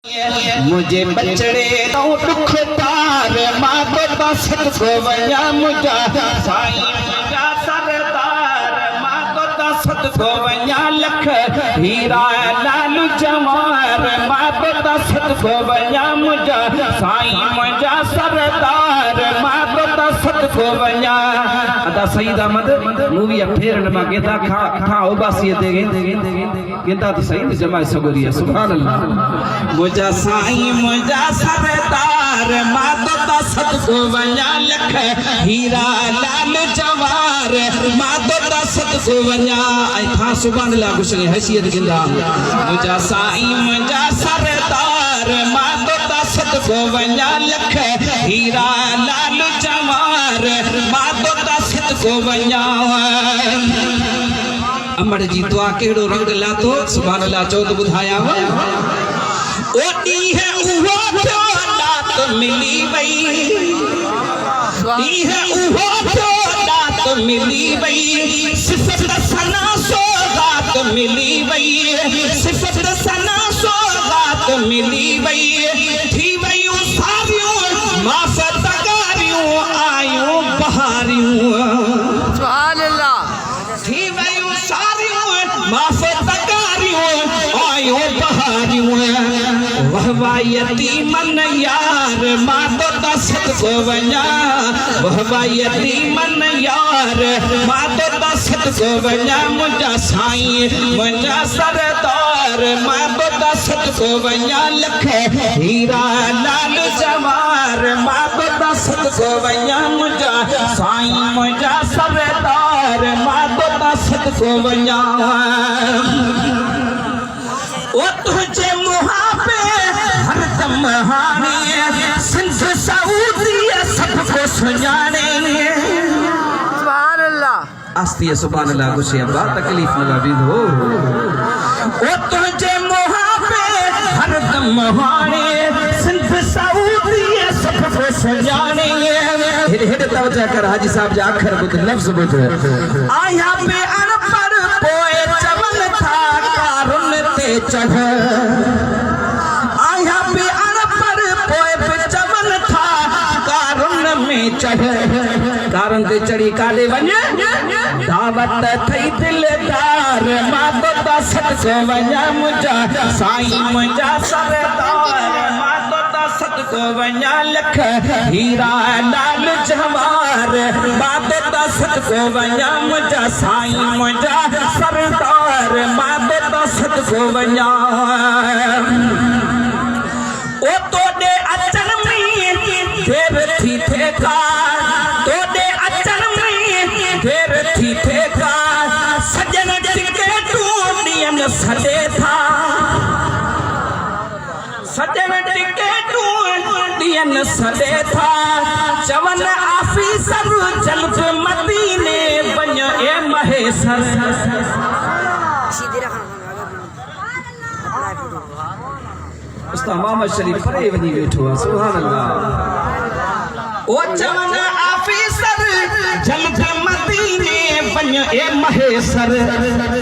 मुझे बचड़े तो दुख पार मां तो दसत गोवया मुझा साईं मुझा सरदार मां तो दसत गोवया लख हीरा लालू जवार मां तो दसत गोवया मुझा साईं मुझा सरदार मां तो दसत गोवया अदा सईद अहमद मूवी फेरन मा गेदा खा उबासी ते गेदा तो सईद जमा सगोरिया सुभान अल्लाह मुझा साईं मुझा सरदार मां तो दसत गोवया लख हीरा लाल जवार मां तो दसत गोवया आई था सुभान अल्लाह कुछ हैसियत गिंदा मुझा साईं मुझा सरदार मां तो दसत गोवया लख हीरा लाल जवार मां तो दसत गोवया अमर जी दुआ केड़ो रंग लातो सुभान अल्लाह चौथ बुधाया ओटी है उहो जो दात मिली वई ई है उहो जो दात मिली वई सिफत सना सौगात मिली वई सिफत सना सौगात मिली वई थी वई सारियों माफत गारियों आयूं बहारियों सुभान अल्लाह थी वई सारियों माफत गारियों आयूं बहारियों वहवा यतीमन यार मां तो दसत गोवया वहवा यतीमन यार मां तो दसत गोवया मुझा साईं मुझा सरदार मां तो दसत गोवया लख हीरा लाल जवार मां तो दसत गोवया मुझा साईं मुझा सरदार मां तो दसत गोवया ओ तुझे मुहाबे हरदम हाने सिंध सऊदी सबको सुजाने सुभान अल्लाह आस्ती सुभान अल्लाह कुछ अब्बा तकलीफ लगा भी दो ओ तुझे मुहाबे हरदम हाने सिंध सऊदी सबको सुजाने हिड तवज्जो कर हाजी साहब जा आखिर बुध लफ्ज बुध आया पे अनपढ़ पोए चवल था कारुन ते चढ़ आया पे अनपढ़ पोए पे चवल था कारुन में चढ़ कारण ते चढ़ी काले वने दावत थई दिलदार मां तो दसत गोवया मुझा साईं मुझा सरदार मां तो दसत गोवया लख हीरा लाल जवार मां तो दसत गोवया मुझा साईं मुझा सरदार मां तो दसत गोवया ओ तोड़े अचन में देर थी थे का तोड़े अचन में देर थी थे का सजन टिके टूंडियन सदे था सजन टिके टूंडियन सदे था चवन आफीसर जल्द मदीने बन ए महेसर उस्ताद मोहम्मद शरीफ परे वनी बैठो सुभान अल्लाह ओ चवन आफीसर जल्द मदीने बन ए महेसर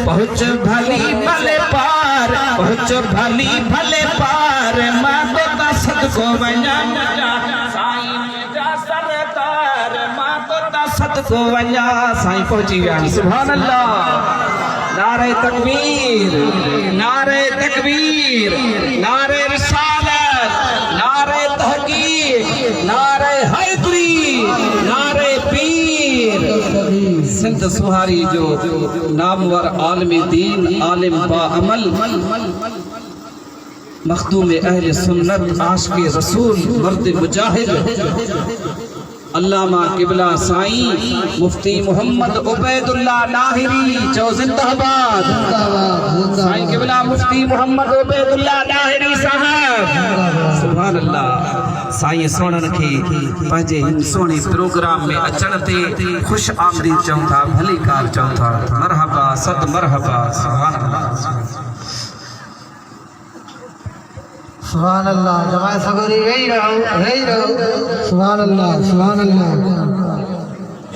पहुंच भली भले पार पहुंच भली भले पार मां तो दसत गोवया मुझा साईं मुझा सरदार मां तो दसत गोवया साईं पहुंची विया सुभान अल्लाह नारे तकबीर नारे तकबीर नारे रिसालत नारे तहकीक नारे हैदरी नारे पीर सिंध सुहारी जो नामवर आलमी दीन आलिम बा अमल मखदूम अहले सुन्नत आशिक़ रसूल मर्द मुजाहिद अल्लामा किबला साईं मुफ्ती मोहम्मद उबैदुल्लाह लाहिरी चौ जिंदाबाद साईं किबला मुफ्ती मोहम्मद उबैदुल्लाह लाहिरी साहब सुभान अल्लाह साईं सोनन खे पंहिंजे हिन सोने प्रोग्राम में अचण ते खुश आमदीद चऊं था भली कार चऊं था मरहबा सद मरहबा सुभान अल्लाह सुभान अल्लाह जमाए सगोरी यही रहो सुभान अल्लाह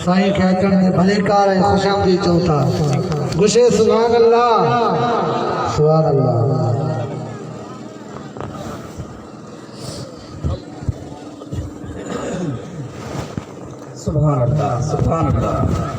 साईं के अचण में भले कार है खुशामदी चौथा गुशे सुभान अल्लाह सुभान अल्लाह सुभान अल्लाह।